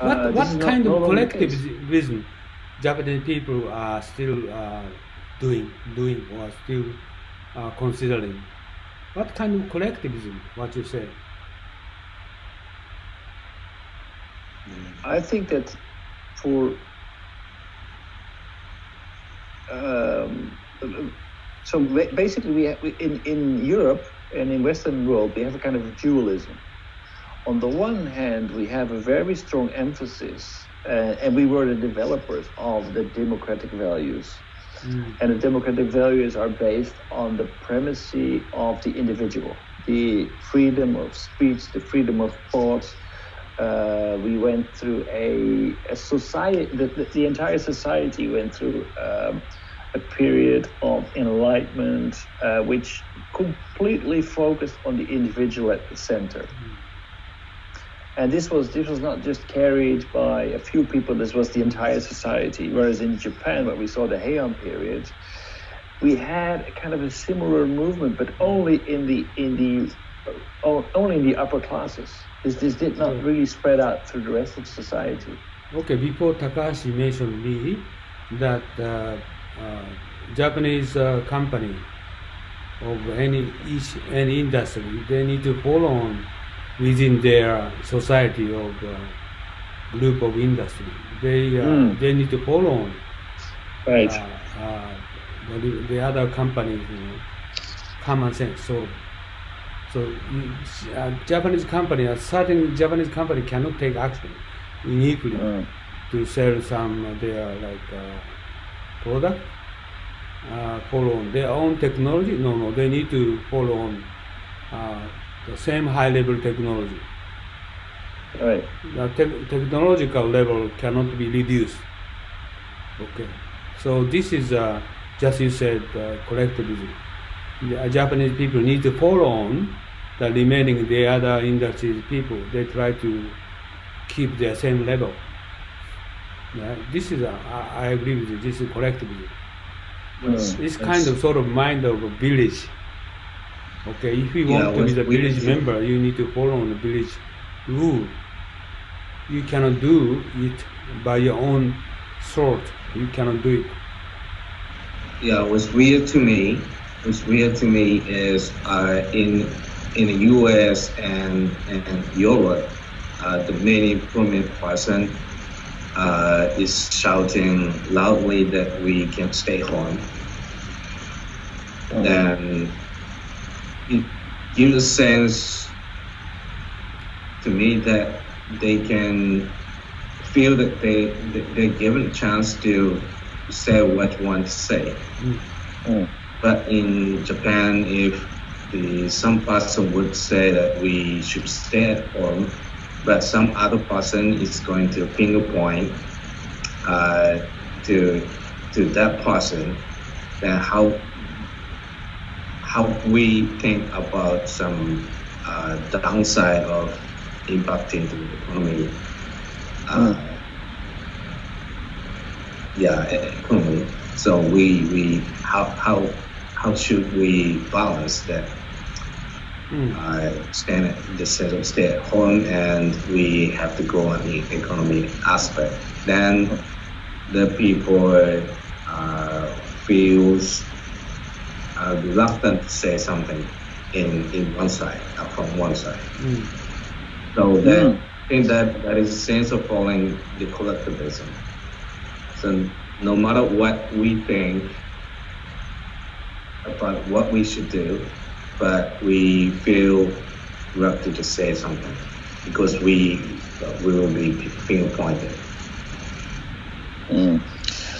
What kind of collectivism Japanese people are still doing or still considering? What kind of collectivism? What you say? I think that for so basically in Europe and in Western world we have a kind of dualism. On the one hand, we have a very strong emphasis, and we were the developers of the democratic values. And the democratic values are based on the primacy of the individual, the freedom of speech, the freedom of thought. We went through a society, the entire society went through a period of enlightenment, which completely focused on the individual at the center. And this was not just carried by a few people, this was the entire society. Whereas in Japan, where we saw the Heian period, we had a kind of a similar movement, but only in the upper classes. This did not really spread out through the rest of society. Okay, before Takahashi mentioned me that Japanese company of any industry, they need to follow on within their society of group of industry. They need to follow on. Right. The other companies, common sense. So Japanese company, a certain Japanese company cannot take action uniquely to sell some their product, follow on their own technology. No, they need to follow on the same high-level technology. Right. The technological level cannot be reduced. Okay. So this is just you said collectivism. The Japanese people need to follow on the remaining the other industries people. They try to keep their same level. Yeah, this is I agree with you. This is collectivism. It's kind of sort of mind of a village. Okay, if you want to be the village member, you need to follow on the village rule. You cannot do it by your own thought. You cannot do it. Yeah, what's weird to me is in the U.S. and Europe, the many prominent person is shouting loudly that we can stay home. Then it gives a sense to me that they can feel that they're given a chance to say what they want to say. But in Japan, if some person would say that we should stay at home, but some other person is going to finger point to that person, then how we think about some downside of impacting the economy. Economy. So how should we balance that? Stay at home, and we have to go on the economy aspect. Then the people feels reluctant to say something in one side, from one side. So then I think that is a sense of following the collectivism. So no matter what we think about what we should do, but we feel reluctant to say something because we will be finger pointed.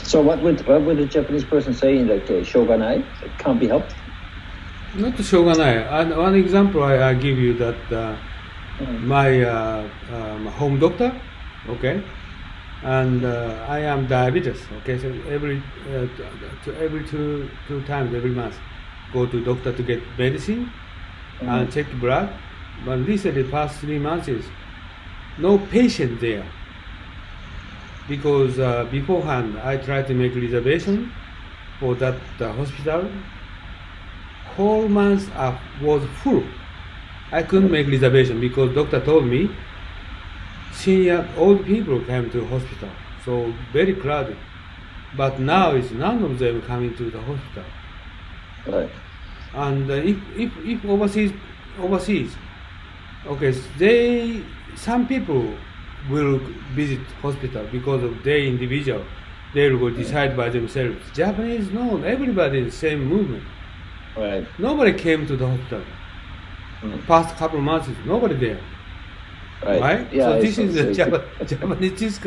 So what would the Japanese person say in that case? Shoganai? It can't be helped? Not shoganai. One example I give you that my home doctor, okay, and I am diabetes, okay, so every two times every month go to doctor to get medicine and check blood. But recently past 3 months is no patient there because beforehand I tried to make reservation for that hospital. Whole month was full. I couldn't make reservation because doctor told me senior old people came to hospital, so very crowded. But now it's none of them coming to the hospital. Right. And if overseas, okay, some people will visit hospital because of their individual. They will decide by themselves. Japanese, no, everybody is same movement. Right. Nobody came to the hospital. Past couple of months, nobody there. Right? Yeah, so this is a Japanese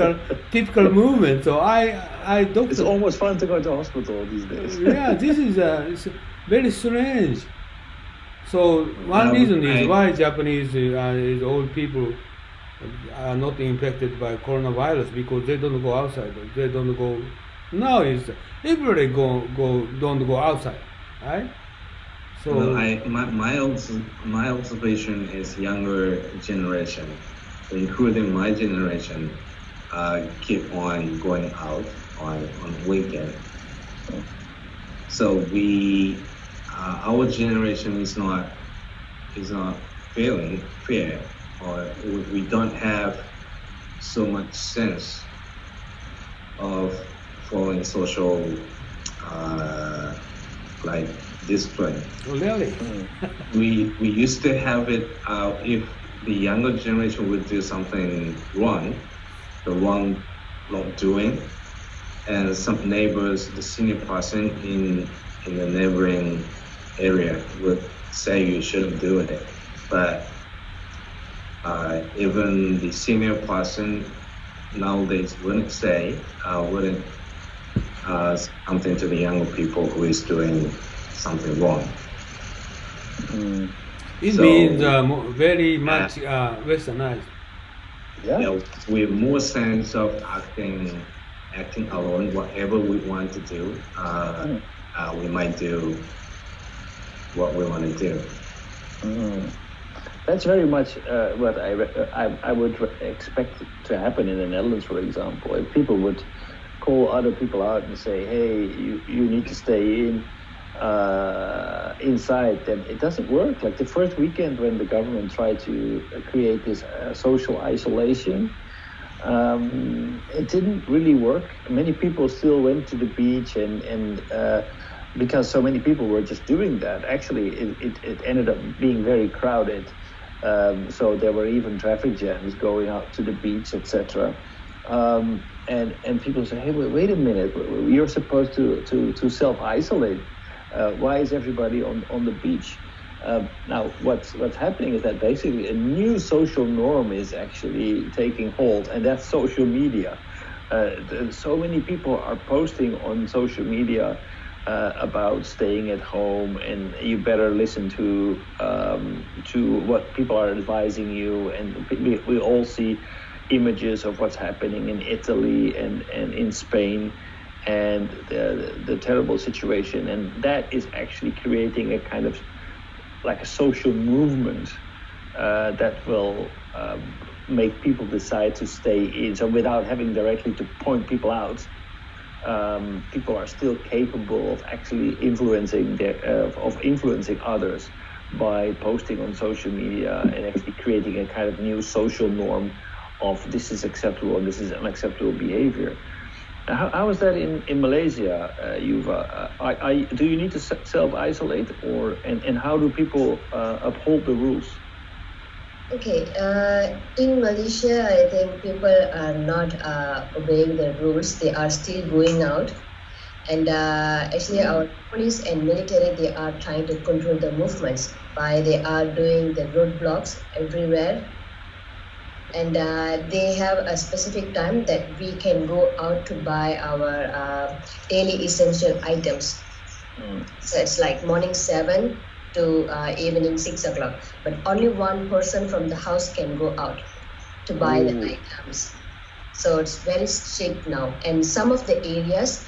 typical movement. So it's almost fun to go to hospital these days. Yeah, this is it's very strange. So one reason is why Japanese old people are not infected by coronavirus, because they don't go outside. They don't go. Now is everybody don't go outside, right? So my observation is younger generation, including my generation, keep on going out on weekend. So our generation is not feeling fear, or we don't have so much sense of following social like discipline. Really? We used to have it. If the younger generation would do something wrong, the wrong doing, and some neighbors, the senior person in the neighboring area would say you shouldn't do it, but even the senior person nowadays wouldn't say something to the younger people who is doing something wrong. It means very much westernized. Yeah. We have more sense of acting alone. Whatever we want to do, we might do what we want to do. That's very much what I would expect to happen in the Netherlands, for example. If people would call other people out and say, "Hey, you need to stay inside," then it doesn't work. Like the first weekend when the government tried to create this social isolation, it didn't really work. Many people still went to the beach, and because so many people were just doing that, actually it ended up being very crowded. So there were even traffic jams going out to the beach, etc. And people say, "Hey, wait a minute, you're supposed to self-isolate. Why is everybody on the beach?" Now, what's happening is that basically a new social norm is actually taking hold, and that's social media. So many people are posting on social media about staying at home, and you better listen to what people are advising you. And we all see images of what's happening in Italy and in Spain, and the terrible situation, and that is actually creating a kind of like a social movement that will make people decide to stay in. So without having directly to point people out, people are still capable of actually influencing others by posting on social media and actually creating a kind of new social norm of this is acceptable and this is unacceptable behavior. How is that in Malaysia, Yuva? Do you need to self-isolate, and how do people uphold the rules? Okay, in Malaysia, I think people are not obeying the rules. They are still going out, and actually our police and military, they are trying to control the movements they are doing the roadblocks everywhere. And they have a specific time that we can go out to buy our daily essential items. So it's like morning 7 to evening 6 o'clock. But only one person from the house can go out to buy the items. So it's very strict now. And some of the areas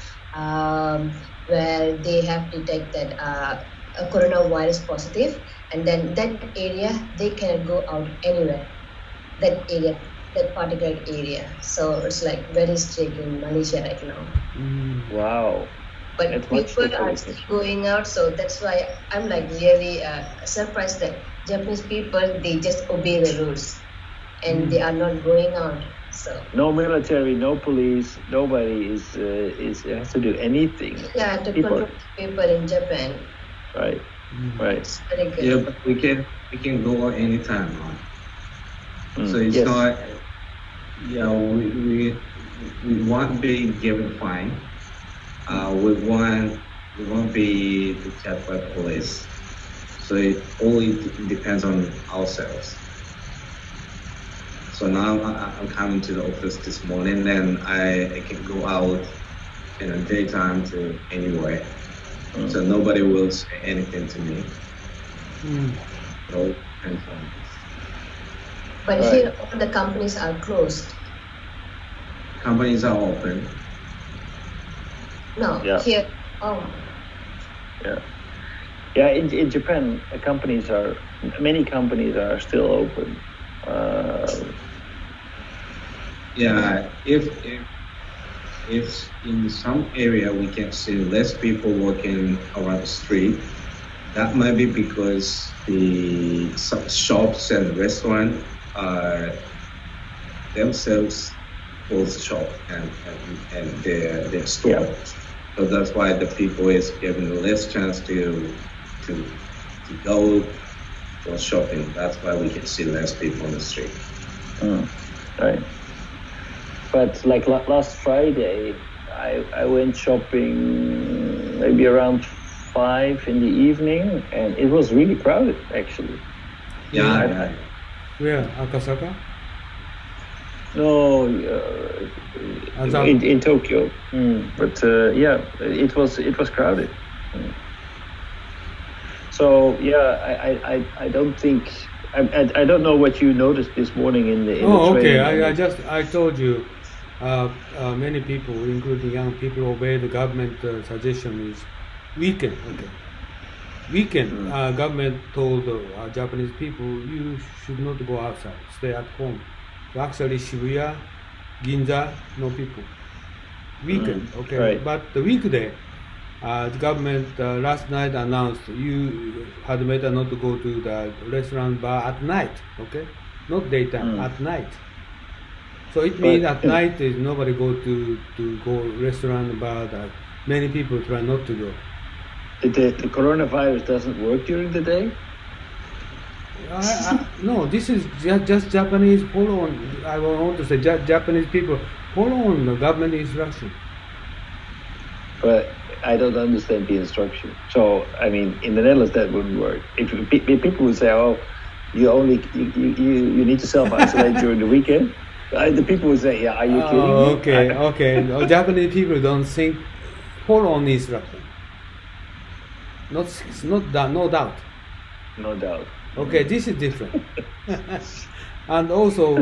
where they have detected a coronavirus positive, and then that area, they cannot go out anywhere. That particular area. So it's like very strict in Malaysia right now. Wow. But people are still going out, so that's why I'm like really surprised that Japanese people, they just obey the rules. and they are not going out. So no military, no police, nobody is has to do anything. yeah, to control people in Japan. Right. Right. It's very good. Yeah, but we can go out anytime. So it's Yes. not. Yeah, we won't be given fine. We won't be detected by police. So it only depends on ourselves. So now I'm coming to the office this morning, and I can go out in the daytime to anywhere. So nobody will say anything to me. No, and But Right. here all the companies are closed. companies are open. No, Yeah. here. Oh, Yeah. Yeah. In Japan, many companies are still open. Yeah, if in some area we can see less people walking around the street, that might be because the shops and restaurants themselves close shop and their store. Yeah. So that's why the people is given less chance to go for shopping. That's why we can see less people on the street. Right. But like last Friday, I went shopping maybe around 5 in the evening, and it was really crowded actually. Yeah. Where? Akasaka? No, in Tokyo. But yeah, it was crowded. So yeah, I don't think I don't know what you noticed this morning in the okay. train. I told you, many people, including young people, obey the government suggestion is weekend. Okay, weekend. Government told Japanese people you should not go outside, stay at home. So actually, Shibuya, Ginza, no people. Weekend, okay. Right. But the weekday, the government last night announced you had better not to go to the restaurant bar at night, okay? Not daytime, at night. So it means at night is nobody go to go restaurant bar. That many people try not to go. The coronavirus doesn't work during the day. No, this is just Japanese follow on. I want to say Japanese people follow on the government instruction. But I don't understand the instruction. So I mean, in the Netherlands that wouldn't work. If people would say, "Oh, you need to self-isolate during the weekend," the people would say, "Yeah, are you kidding me?" Okay. No, Japanese people don't think follow on instruction. No doubt. No doubt. Okay, this is different. And also,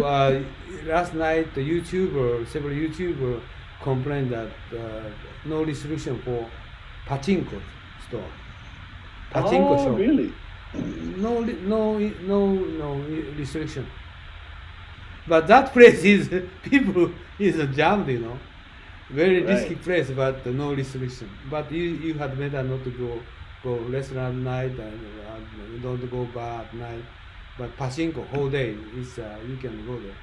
last night, several YouTubers complained that no restriction for pachinko store. Pachinko shop. Really? No restriction. But that place is people is jammed, very risky place, but no restriction. But you had better not to go restaurant at night and don't go bar at night. But pachinko whole day is you can go there.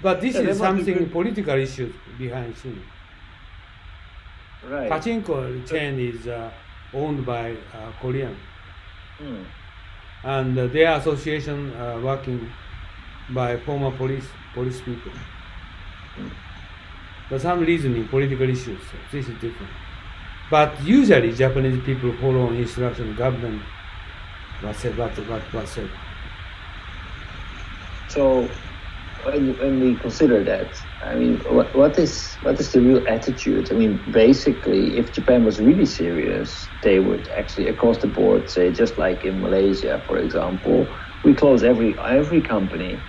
But this is something political issues behind scene. Right. Pachinko chain is owned by Korean, and their association working by former police people. For some reason, political issues, so this is different. But usually, Japanese people follow instruction government. What said. So, when we consider that, I mean, what is the real attitude? I mean, basically, if Japan was really serious, they would actually across the board say, just like in Malaysia, for example, we close every company.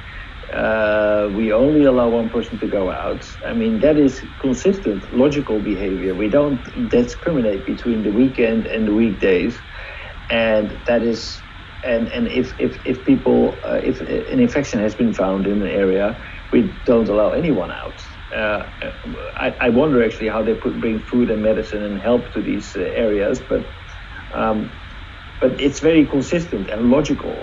We only allow one person to go out. I mean, that is consistent, logical behavior. We don't discriminate between the weekend and the weekdays, and that is, and if people, if an infection has been found in an area, we don't allow anyone out. I wonder actually how they bring food and medicine and help to these areas, but it's very consistent and logical.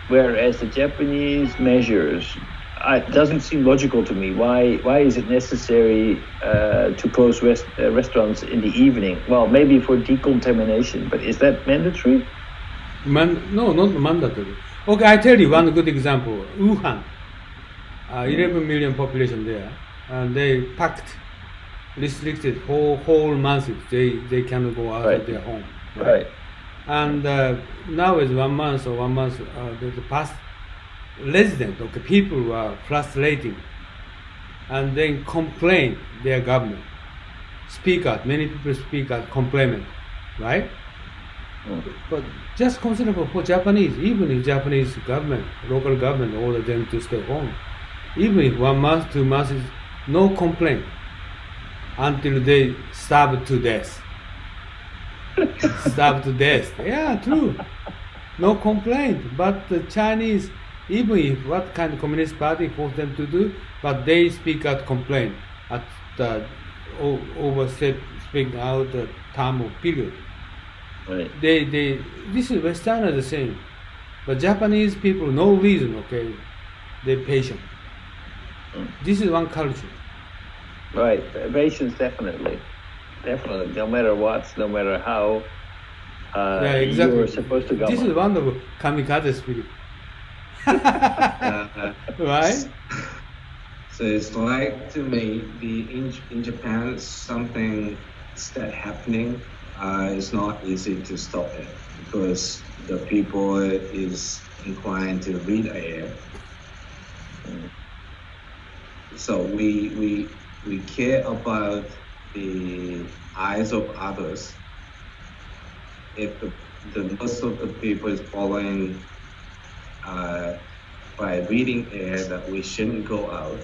whereas the Japanese measures, it doesn't seem logical to me. Why is it necessary to close restaurants in the evening? Well, maybe for decontamination, but is that mandatory? No, not mandatory. Okay, I tell you one good example. Wuhan, 11 million population there, and they restricted whole months. They cannot go out of their home. Right. And now is 1 month the past resident, okay, people who are frustrating and then complain their government. Speak out, many people speak out, complain, right? But just consider for Japanese, even if Japanese government, local government order them to stay home, even if 1 month, 2 months is no complaint until they starve to death. Starve to death. Yeah, true. No complaint. But the Chinese, even if what kind of Communist Party force them to do, but they speak out complaint at the speak out the time of period. Right. This is Westerners the same, but Japanese people no reason, okay, they're patient. This is one culture. Right, patience definitely, no matter what, no matter how. Yeah, exactly. You're supposed to go. This is wonderful kamikaze spirit. Right? So it's like, to me, in Japan, something that happening, it's not easy to stop it because the people is inclined to read air. So we care about the eyes of others. If the most of the people is following by reading air that we shouldn't go out,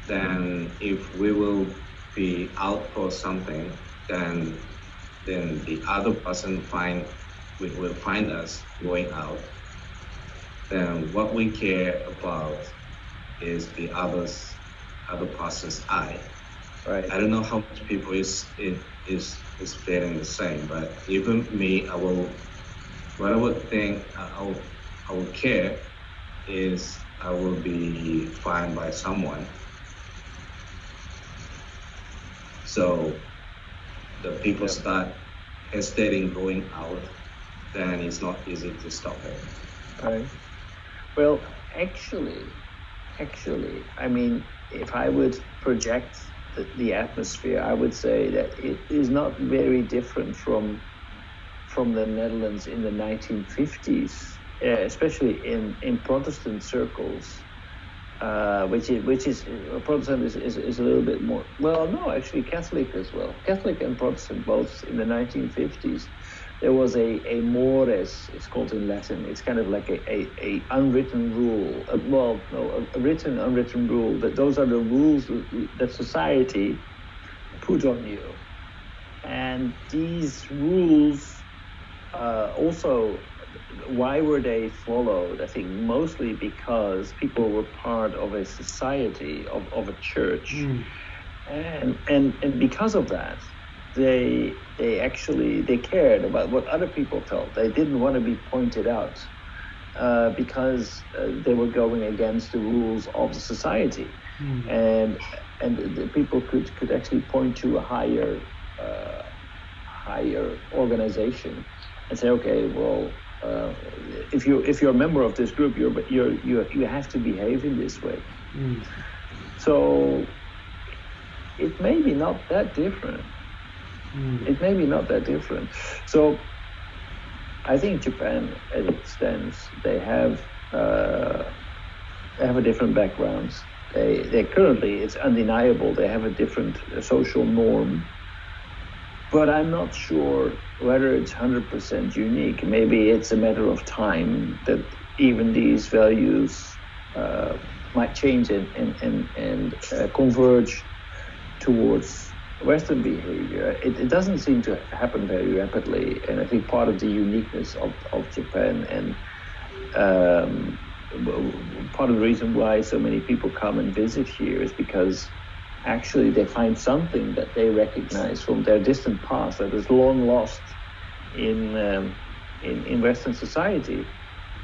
then if we will be out for something, then the other person will find us going out. Then what we care about is the other person's eye. Right. I don't know how much people is feeling the same, but even me, I would care is I will be fined by someone. So the people start hesitating going out, then it's not easy to stop it. Right. Well, actually, I mean, if I would project the atmosphere, I would say that it is not very different from the Netherlands in the 1950s, especially in Protestant circles, which is Protestant is a little bit more, well, no, actually Catholic as well. Catholic and Protestant both in the 1950s. There was a mores, it's called in Latin. It's kind of like a unwritten rule. A written, unwritten rule. That those are the rules that society put on you. And these rules also, why were they followed? I think mostly because people were part of a society, of a church. And because of that, they cared about what other people felt. They didn't want to be pointed out because they were going against the rules of the society, and the people could actually point to a higher organization and say, okay, well, if you're a member of this group, you have to behave in this way. So it may be not that different. It may be not that different. So I think Japan, as it stands, they have a different backgrounds. They currently, it's undeniable, they have a different social norm. But I'm not sure whether it's 100% unique. Maybe it's a matter of time that even these values might change and converge towards Western behavior. It doesn't seem to happen very rapidly, and I think part of the uniqueness of Japan and part of the reason why so many people come and visit here is because actually they find something that they recognize from their distant past that is long lost in Western society.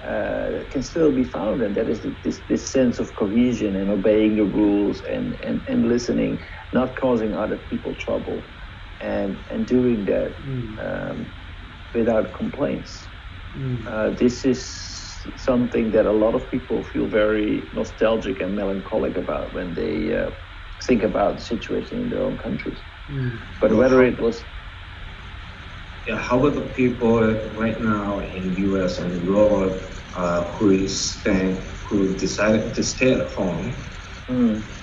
can still be found, and that is this sense of cohesion and obeying the rules and listening, not causing other people trouble, and doing that without complaints. This is something that a lot of people feel very nostalgic and melancholic about when they think about the situation in their own countries. But whether it was... Yeah, how about the people right now in U.S. and Europe who decided to stay at home?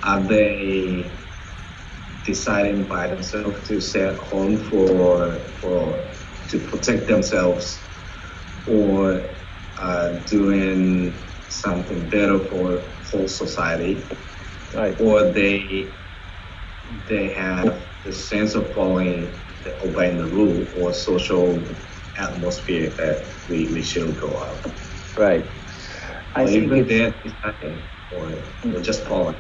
Are they deciding by themselves to stay at home to protect themselves, or doing something better for whole society? Right. Or they have the sense of obeying the rule or social atmosphere that we shouldn't go out. Right. I think even or just following.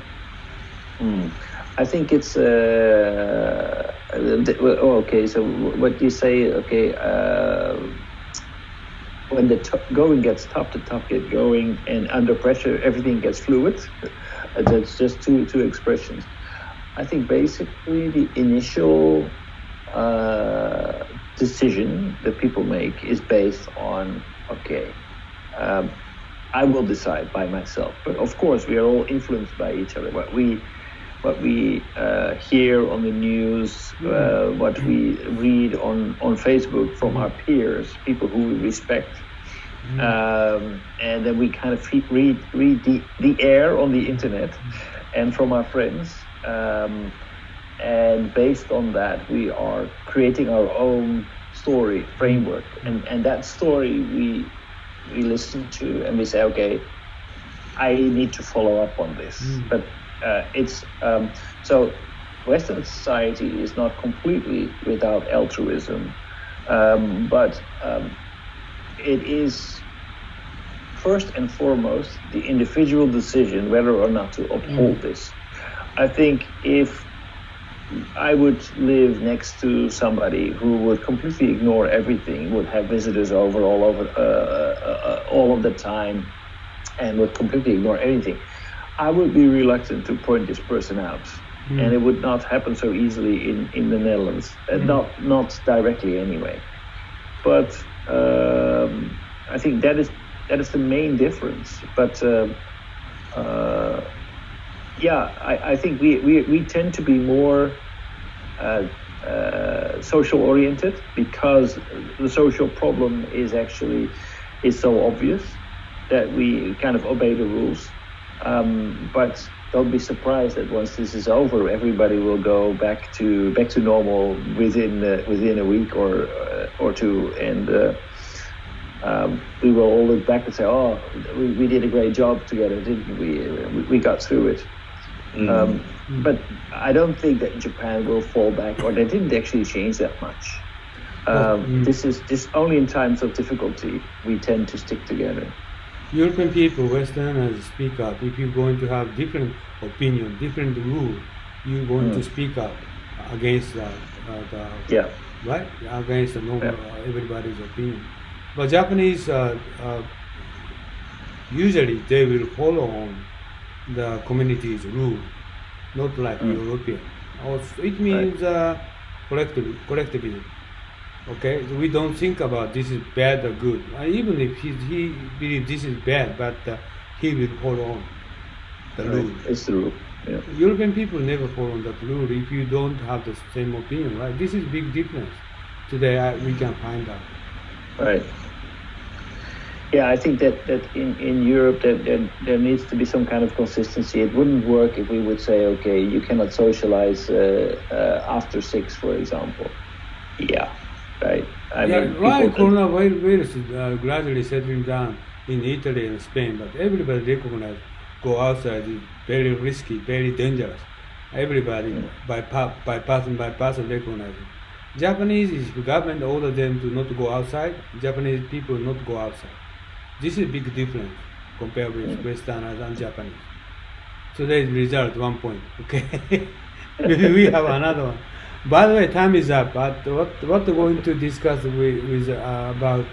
I think it's okay. So what you say? Okay, when the going gets tough, the tough get going, and under pressure, everything gets fluid. That's just two expressions. I think basically the initial decision that people make is based on, okay, I will decide by myself. But of course, we are all influenced by each other. What we hear on the news, what we read on Facebook from our peers, people who we respect, and then we kind of read the air on the internet and from our friends. And based on that, we are creating our own story framework, and that story we listen to, and we say, okay, I need to follow up on this. But it's so Western society is not completely without altruism, but it is first and foremost the individual decision whether or not to uphold this. I think if I would live next to somebody who would completely ignore everything, would have visitors over all of the time, and would completely ignore anything, I would be reluctant to point this person out, and it would not happen so easily in the Netherlands, not directly anyway. But I think that is the main difference. But I think we tend to be more social oriented, because the social problem is so obvious that we kind of obey the rules. But don't be surprised that once this is over, everybody will go back to normal within a week or two, and we will all look back and say, "Oh, we did a great job together, didn't we? We got through it." But I don't think that Japan will fall back, or they didn't actually change that much. This is just only in times of difficulty we tend to stick together. European people, Westerners speak up. If you're going to have different opinion, different rule, you're going to speak up against right, against the normal everybody's opinion. But Japanese usually they will follow on the community's rule, not like European. Also, it means collectivism. Okay, so we don't think about this is bad or good. Even if he believes this is bad, but he will follow on the rule. It's the rule. Yeah. European people never follow that rule if you don't have the same opinion, right? This is big difference. Today we can find out. Right. Yeah, I think that in Europe that there needs to be some kind of consistency. It wouldn't work if we would say, okay, you cannot socialize after 6, for example. Yeah. Right. I mean, coronavirus is gradually settling down in Italy and Spain, but everybody recognizes go outside is very risky, very dangerous. Everybody by person recognizes. Japanese, if the government order them to not go outside, Japanese people not go outside. This is a big difference compared with Westerners and Japanese. Today's result 1 point. Okay, maybe we have another one. By the way, time is up. But what we're going to discuss with about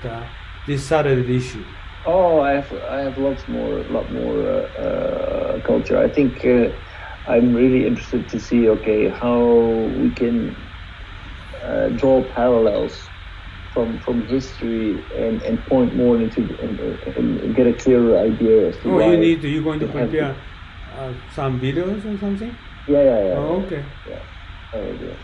this Saturday issue? Oh, I have lot more culture. I think I'm really interested to see, okay, how we can draw parallels from history and point more into and get a clearer idea as to why. You're going to prepare some videos or something? Yeah. Oh, okay. Yeah. Oh, yeah.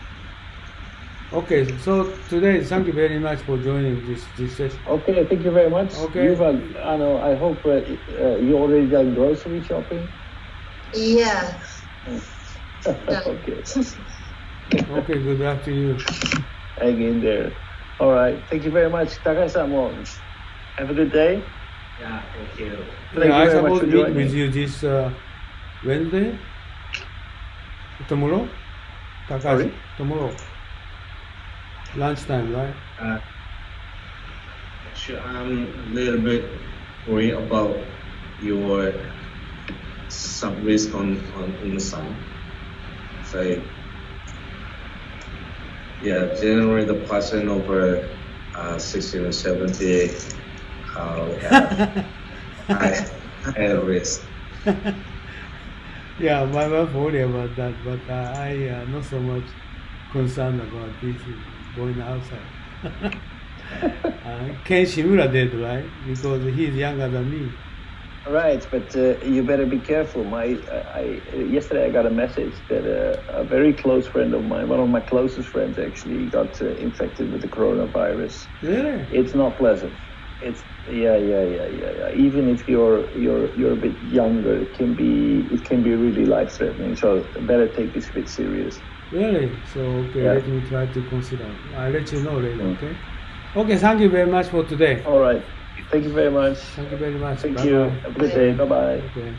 Okay, so today, thank you very much for joining this session. Okay, thank you very much. Okay. I hope you already done grocery shopping. Yeah. Okay. Okay, good luck to you. Hang in there. All right. Thank you very much. Takai-san, have a good day. Yeah, thank you. Thank you I very much suppose for meet joining. with you this Wednesday? Tomorrow? Takashi, Sorry? tomorrow. Lunchtime, right? Actually, I'm a little bit worried about your some risk on in the sun. So yeah, generally the person over 60 or 70 have high risk. Yeah, my wife worried about that, but I not so much concerned about this going outside. Ken Shimura did, right? Because he's younger than me. Right, but you better be careful. Yesterday I got a message that a very close friend of mine, one of my closest friends actually, got infected with the coronavirus. Really? It's not pleasant. It's yeah. Even if you're a bit younger, it can be really life-threatening. So better take this a bit serious. Really? So okay, Yeah. let me try to consider. I'll let you know later. Okay. Okay. Thank you very much for today. All right. Thank you very much. Thank you very much. Thank Bye-bye. you. Have a good day. Bye bye. Okay.